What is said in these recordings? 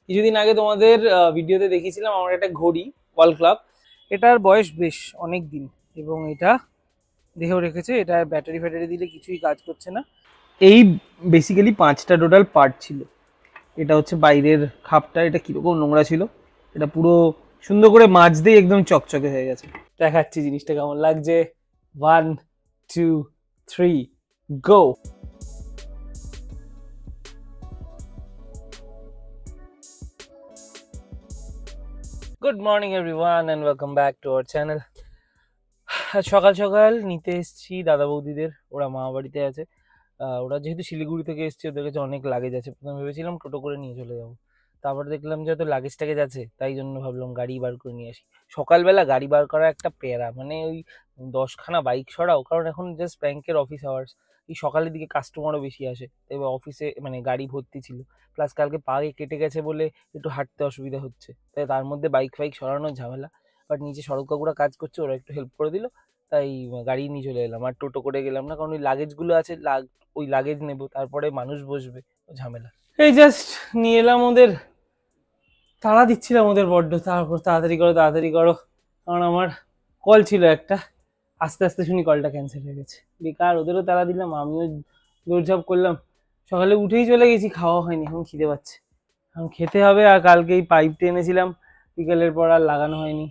কিছুদিন আগে তোমাদের ভিডিওতে দেখিয়েছিলাম আমার একটা ঘড়ি ওয়াল ক্লক। এটার বয়স বেশ অনেক দিন এবং এটা দেহেও রেখেছে। এটা ব্যাটারি ফ্যাটারি দিলে কিছুই কাজ করছে না। এই বেসিক্যালি 5টা টোটাল পার্ট ছিল। এটা হচ্ছে বাইরের খাপটা, এটা কিরকম নোংরা ছিল, এটা পুরো সুন্দর করে মাছ দিয়ে একদম চকচকে হয়ে গেছে। দেখাচ্ছি জিনিসটা কেমন লাগছে। 1 2 3 go. Good morning everyone and welcome back to our channel. সকাল সকাল নিতে এসেছি দাদা বৌদিদের, ওরা মামা বাড়িতে আছে। ওরা যেহেতু শিলিগুড়ি থেকে এসছে, ওদের কাছে অনেক লাগেজ আছে। প্রথমে ভেবেছিলাম টোটো করে নিয়ে চলে যাবো, তারপর দেখলাম যে হয়তো লাগেজ টাগেজ আছে, তাই জন্য ভাবলাম গাড়ি বার করে নিয়ে আসি। সকালবেলা গাড়ি বার করা একটা প্যারা, মানে ওই 10খানা বাইক সরাও, কারণ এখন জাস্ট ব্যাংকের অফিস আওয়ার্স। এই সকালের দিকে কাস্টমারও বেশি আসে, এবার অফিসে মানে গাড়ি ভর্তি ছিল। প্লাস কালকে পায়ে কেটে গেছে বলে একটু হাঁটতে অসুবিধা হচ্ছে, তাই তার মধ্যে বাইক ফাইক সরানোর ঝামেলা। বাট নিচে সড়ক কাকুরা কাজ করছে, ওরা একটু হেল্প করে দিল, তাই গাড়ি নিয়ে চলে এলাম। আর টোটো করে গেলাম না, কারণ ওই লাগেজগুলো আছে, ওই লাগেজ নেবো, তারপরে মানুষ বসবে, ঝামেলা। এই জাস্ট নিয়ে এলাম ওদের, তাড়া দিচ্ছিলাম ওদের বড্ড, তারপর তাড়াতাড়ি করো তাড়াতাড়ি করো, কারণ আমার কল ছিল একটা। আস্তে আস্তে শুনি কলটা ক্যান্সেল হয়ে গেছে, বেকার ওদেরও তাড়া দিলাম, আমিও দৌড়ঝাঁপ করলাম। সকালে উঠেই চলে গেছি, খাওয়া হয়নি, এখন খিদে পাচ্ছে, এখন খেতে হবে। আর কালকে এই পাইপটা এনেছিলাম বিকেলের পর, আর লাগানো হয়নি।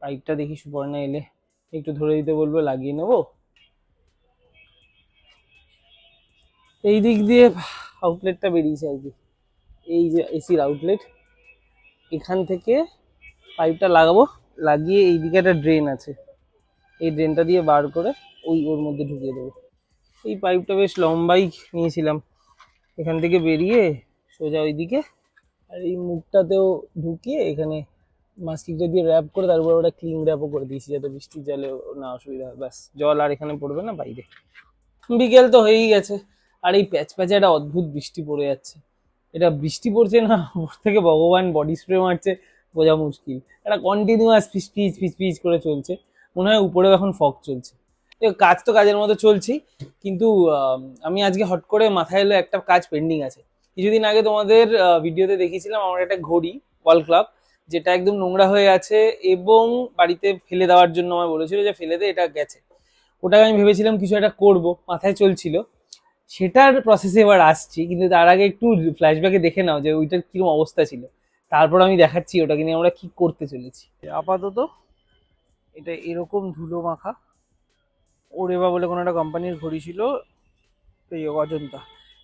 পাইপটা দেখি সুপর্ণা এলে একটু ধরে দিতে বলবো, লাগিয়ে নেবো। এই দিক দিয়ে আউটলেটটা বেরিয়েছে আর কি, এই যে এসির আউটলেট, এখান থেকে পাইপটা লাগাবো, লাগিয়ে এই দিকে একটা ড্রেন আছে, এই ড্রেনটা দিয়ে বার করে ওর মধ্যে ঢুকিয়ে দেবো। এই পাইপটা বেশ লম্বাই নিয়েছিলাম, এখান থেকে বেরিয়ে সোজা ওইদিকে, আর এই মুখটাতেও ঢুকিয়ে এখানে মাস্কিংটা দিয়ে র্যাপ করে, তারপর ওটা ক্লিন র্যাপও করে দিয়েছি, যাতে বৃষ্টির জলে না অসুবিধা হয়। ব্যাস, জল আর এখানে পড়বে না বাইরে। বিকেল তো হয়েই গেছে, আর এই প্যাচ প্যাচে একটা অদ্ভুত বৃষ্টি পড়ে যাচ্ছে। এটা বৃষ্টি পড়ছে না ওর থেকে ভগবান বডি স্প্রে মারছে বোঝা মুশকিল। এটা কন্টিনিউয়াস ফিস ফিস ফিস ফিস করে চলছে, মনে হয় উপরেও এখন ফগ চলছে। কাজ তো কাজের মতো চলছেই, কিন্তু আমি আজকে হট করে মাথায় এলো একটা কাজ পেন্ডিং আছে। কিছুদিন আগে তোমাদের ভিডিওতে দেখিয়েছিলাম আমার একটা ঘড়ি ওয়াল ক্লক, যেটা একদম নোংরা হয়ে আছে এবং বাড়িতে ফেলে দেওয়ার জন্য আমায় বলেছিল যে ফেলে দে, এটা গেছে। ওটাকে আমি ভেবেছিলাম কিছু একটা করবো, মাথায় চলছিল, সেটার প্রসেসে এবার আসছি। কিন্তু তার আগে একটু ফ্ল্যাশব্যাকে দেখে নাও যে ওইটার কিরকম অবস্থা ছিল, তারপর আমি দেখাচ্ছি ওটাকে নিয়ে আমরা কি করতে চলেছি। আপাতত এটা এরকম ধুলো মাখা, ওরেবা বলে কোনো একটা কোম্পানির ঘড়ি ছিল, এই অজন্তা।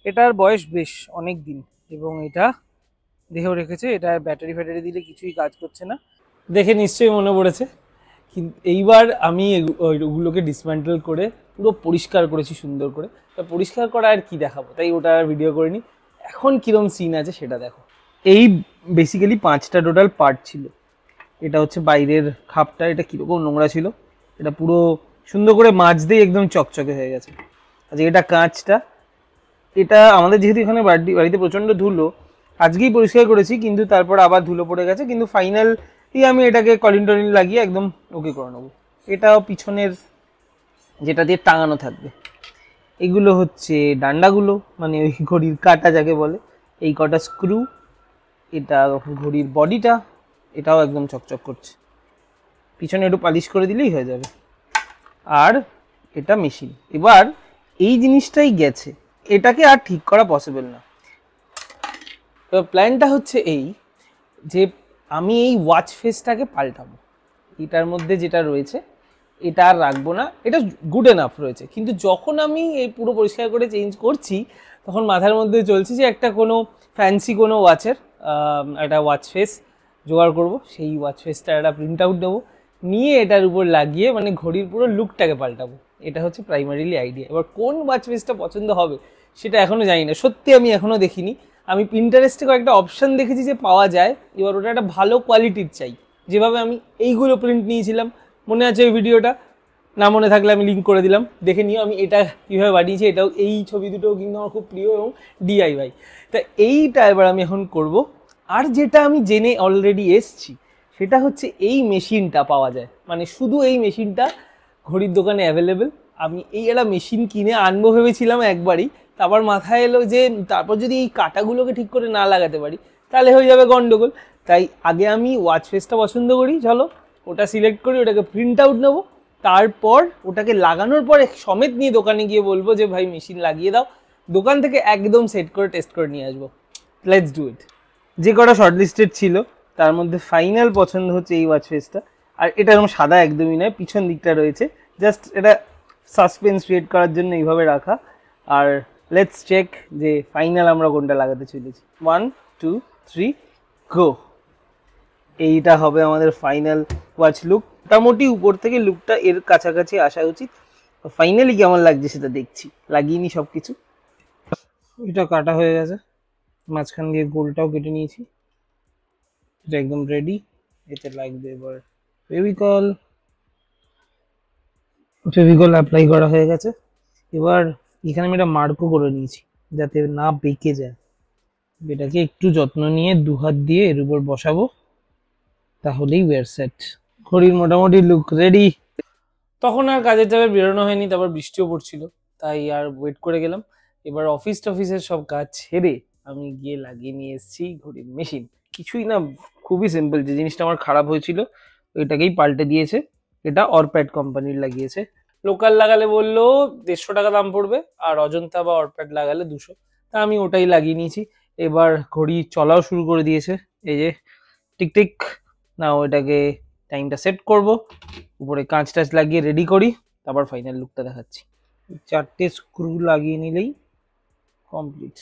এটার বয়স বেশ অনেক দিন এবং এটা দেহেও রেখেছে। এটা ব্যাটারি ফ্যাটারি দিলে কিছুই কাজ করছে না, দেখে নিশ্চয়ই মনে পড়েছে। কিন্তু এইবার আমি ওগুলোকে ডিসম্যান্টেল করে পুরো পরিষ্কার করেছি সুন্দর করে। তা পরিষ্কার করা আর কি দেখাবো, তাই ওটা আর ভিডিও করিনি। এখন কিরম সিন আছে সেটা দেখো। এই বেসিক্যালি 5টা টোটাল পার্ট ছিল। এটা হচ্ছে বাইরের খাপটা, এটা কিরকম নোংরা ছিল, এটা পুরো সুন্দর করে মাছ দিয়ে একদম চকচকে হয়ে গেছে। আচ্ছা, এটা কাঁচটা, এটা আমাদের যেহেতু এখানে বাড়িতে প্রচণ্ড ধুলো, আজকেই পরিষ্কার করেছি, কিন্তু তারপর আবার ধুলো পড়ে গেছে। কিন্তু ফাইনাল আমি এটাকে কলিন টলিন লাগিয়ে একদম ওকে করে নেবো। এটাও পিছনের যেটা দিয়ে টাঙানো থাকবে। এগুলো হচ্ছে ডান্ডাগুলো, মানে ওই ঘড়ির কাঁটা যাকে বলে, এই কটা স্ক্রু। এটা ঘড়ির বডিটা, এটাও একদম চকচক করছে, পিছনে একটু পালিশ করে দিলেই হয়ে যাবে। আর এটা মেশিন। এবার এই জিনিসটাই গেছে, এটাকে আর ঠিক করা পসিবল না। তো প্ল্যানটা হচ্ছে এই যে আমি এই ওয়াচ ফেসটাকে পাল্টাবো, এটার মধ্যে যেটা রয়েছে এটা আর রাখবো না, এটা গুড এনাফ রয়েছে। কিন্তু যখন আমি এই পুরো পরিষ্কার করে চেঞ্জ করছি, তখন মাথার মধ্যে চলছে যে একটা কোনো ফ্যান্সি কোনো ওয়াচের একটা ওয়াচ ফেস জোগাড় করবো। সেই ওয়াচ ফেসটা একটা প্রিন্ট আউট দেবো, নিয়ে এটার উপর লাগিয়ে মানে ঘড়ির পুরো লুকটাকে পাল্টাবো। এটা হচ্ছে প্রাইমারিলি আইডিয়া। এবার কোন ওয়াচ ফেসটা পছন্দ হবে সেটা এখনও জানি না, সত্যি আমি এখনও দেখিনি। আমি পিন্টারেস্টে কয়েকটা অপশান দেখেছি যে পাওয়া যায়, এবার ওটা একটা ভালো কোয়ালিটির চাই। যেভাবে আমি এইগুলো প্রিন্ট নিয়েছিলাম, মনে আছে ওই ভিডিওটা? না মনে থাকলে আমি লিঙ্ক করে দিলাম, দেখে নিও আমি এটা কীভাবে বানিয়েছি। এটাও, এই ছবি দুটোও কিন্তু আমার খুব প্রিয় এবং ডিআইওয়াই। তা এইটা এবার আমি এখন করব। আর যেটা আমি জেনে অলরেডি এসছি সেটা হচ্ছে এই মেশিনটা পাওয়া যায়, মানে শুধু এই মেশিনটা ঘড়ির দোকানে অ্যাভেলেবেল। আমি এই একটা মেশিন কিনে আনবো ভেবেছিলাম একবারই, তারপর মাথায় এলো যে তারপর যদি এই কাঁটাগুলোকে ঠিক করে না লাগাতে পারি, তাহলে হয়ে যাবে গন্ডগোল। তাই আগে আমি ওয়াচ ফেসটা পছন্দ করি, চলো ওটা সিলেক্ট করি, ওটাকে প্রিন্ট আউট নেবো, তারপর ওটাকে লাগানোর পরে সমেত নিয়ে দোকানে গিয়ে বলবো যে ভাই মেশিন লাগিয়ে দাও, দোকান থেকে একদম সেট করে টেস্ট করে নিয়ে আসবো। Let's do it. যে কটা শর্ট লিস্টেড ছিল তার মধ্যে ফাইনাল পছন্দ হচ্ছে এই ওয়াচ ফেসটা। আর এটা এরকম সাদা একদমই নয়, পিছন দিকটা রয়েছে, জাস্ট এটা সাসপেন্স ক্রিয়েট করার জন্য এইভাবে রাখা। আর লেটস চেক যে ফাইনাল আমরা কোনটা লাগাতে চলেছি। 1 2 3 গো। এইটা হবে আমাদের ফাইনাল ওয়াচ লুক। মোটামুটি উপর থেকে লুকটা এর কাছাকাছি আসা উচিত। ফাইনালি কেমন লাগছে সেটা দেখছি, লাগিয়ে নি সব কিছু। এটা কাটা হয়ে গেছে, মাঝখান দিয়ে গোলটাও কেটে নিয়েছি, এটা একদম রেডি। এতে লাগবে এবার ফেভিকল। ফেভিকল অ্যাপ্লাই করা হয়ে গেছে। এবার এখানে আমি একটা মার্কও করে নিয়েছি যাতে না বেঁকে যায়। এটাকে একটু যত্ন নিয়ে দু হাত দিয়ে এর উপর বসাবো, তাহলেই ওয়্যার সেট। ঘড়ির মোটামুটি লুক রেডি। তখন আর কাজের চাপে বেরোনো হয়নি, তারপর বৃষ্টিও পড়ছিল, তাই আর ওয়েট করে গেলাম। এবার অফিস টফিসের সব কাজ ছেড়ে আমি গিয়ে লাগিয়ে নিয়ে এসেছি ঘড়ির মেশিন। কিছুই না, খুবই সিম্পল। যে জিনিসটা আমার খারাপ হয়েছিল ওইটাকেই পাল্টে দিয়েছে। এটা অরপ্যাড কোম্পানির লাগিয়েছে। লোকাল লাগালে বললো 150 টাকা দাম পড়বে, আর অজন্তা বা অরপ্যাড লাগালে 200। তা আমি ওটাই লাগিয়ে নিয়েছি। এবার ঘড়ি চলাও শুরু করে দিয়েছে, এই যে টিকটিক। না ওইটাকে টাইমটা সেট করব, উপরে কাঁচ টাচ লাগিয়ে রেডি করি, তারপর ফাইনাল লুকটা দেখাচ্ছি। 4টে স্ক্রু লাগিয়ে নিলেই কমপ্লিট।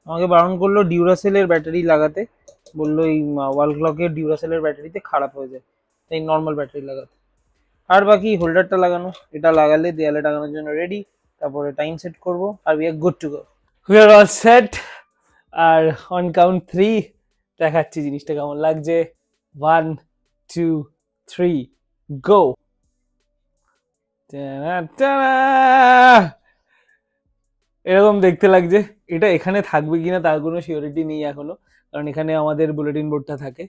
আমাকে বারণ করলো ডিউরাসেলের ব্যাটারি লাগাতে, বললো এই ওয়াল ক্লকের ডিউরাসেলের ব্যাটারিতে খারাপ হয়ে যায়, তাই নর্মাল ব্যাটারি লাগাতে। আর বাকি হোল্ডারটা লাগানো, এটা লাগালে দেয়ালে টাঙানোর জন্য রেডি। তারপরে টাইম সেট করব, আর we are good to go. We are all set. আর অন কাউন্ট 3 দেখাচ্ছি জিনিসটা কেমন লাগছে। 1 2 3 গো। এরকম দেখতে লাগছে। এটা এখানে থাকবে কিনা তার কোনো সিওরিটি নেই এখনো, কারণ এখানে আমাদের বুলেটিন বোর্ডটা থাকে।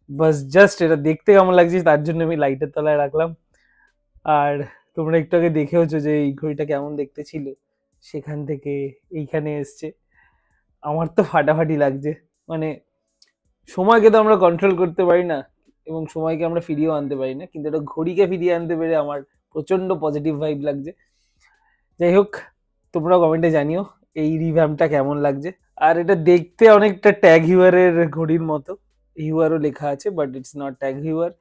বাস জাস্ট এটা দেখতে কেমন লাগছে তার জন্য আমি লাইটের তলায় রাখলাম। আর তোমরা একটু আগে দেখেওছো যে এই ঘড়িটা কেমন দেখতে ছিল, সেখান থেকে এইখানে এসছে। আমার তো ফাটাফাটি লাগছে। মানে সময়কে তো আমরা কন্ট্রোল করতে পারি না, এবং সময়কে আমরা ফিরিয়েও আনতে পারি না, কিন্তু এটা ঘড়িকে ফিরিয়ে আনতে পেরে আমার প্রচন্ড পজিটিভ ভাইব লাগছে। যাই হোক, তোমরাও কমেন্টে জানিও এই রিভ্যাম্পটা কেমন লাগছে। আর এটা দেখতে অনেকটা ট্যাগ হিউয়ারের ঘড়ির মতো, হিউয়ারও লেখা আছে, বাট ইটস নট ট্যাগ হিউয়ার।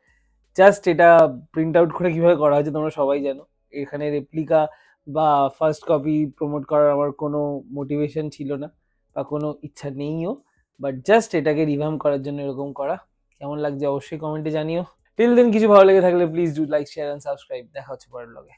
জাস্ট এটা প্রিন্ট আউট করে কিভাবে করা হয়েছে তোমরা সবাই জানো। এখানে রেপ্লিকা বা ফার্স্ট কপি প্রমোট করার আমার কোনো মোটিভেশন ছিল না, বা কোনো ইচ্ছা নেইও, বাট জাস্ট এটাকে রিভ্যাম্প করার জন্য এরকম করা। কেমন লাগছে অবশ্যই কমেন্টে জানিও। টিল দেন কিছু ভালো লেগে থাকলে please do like, share and subscribe. দেখা হচ্ছে পরের ব্লগে।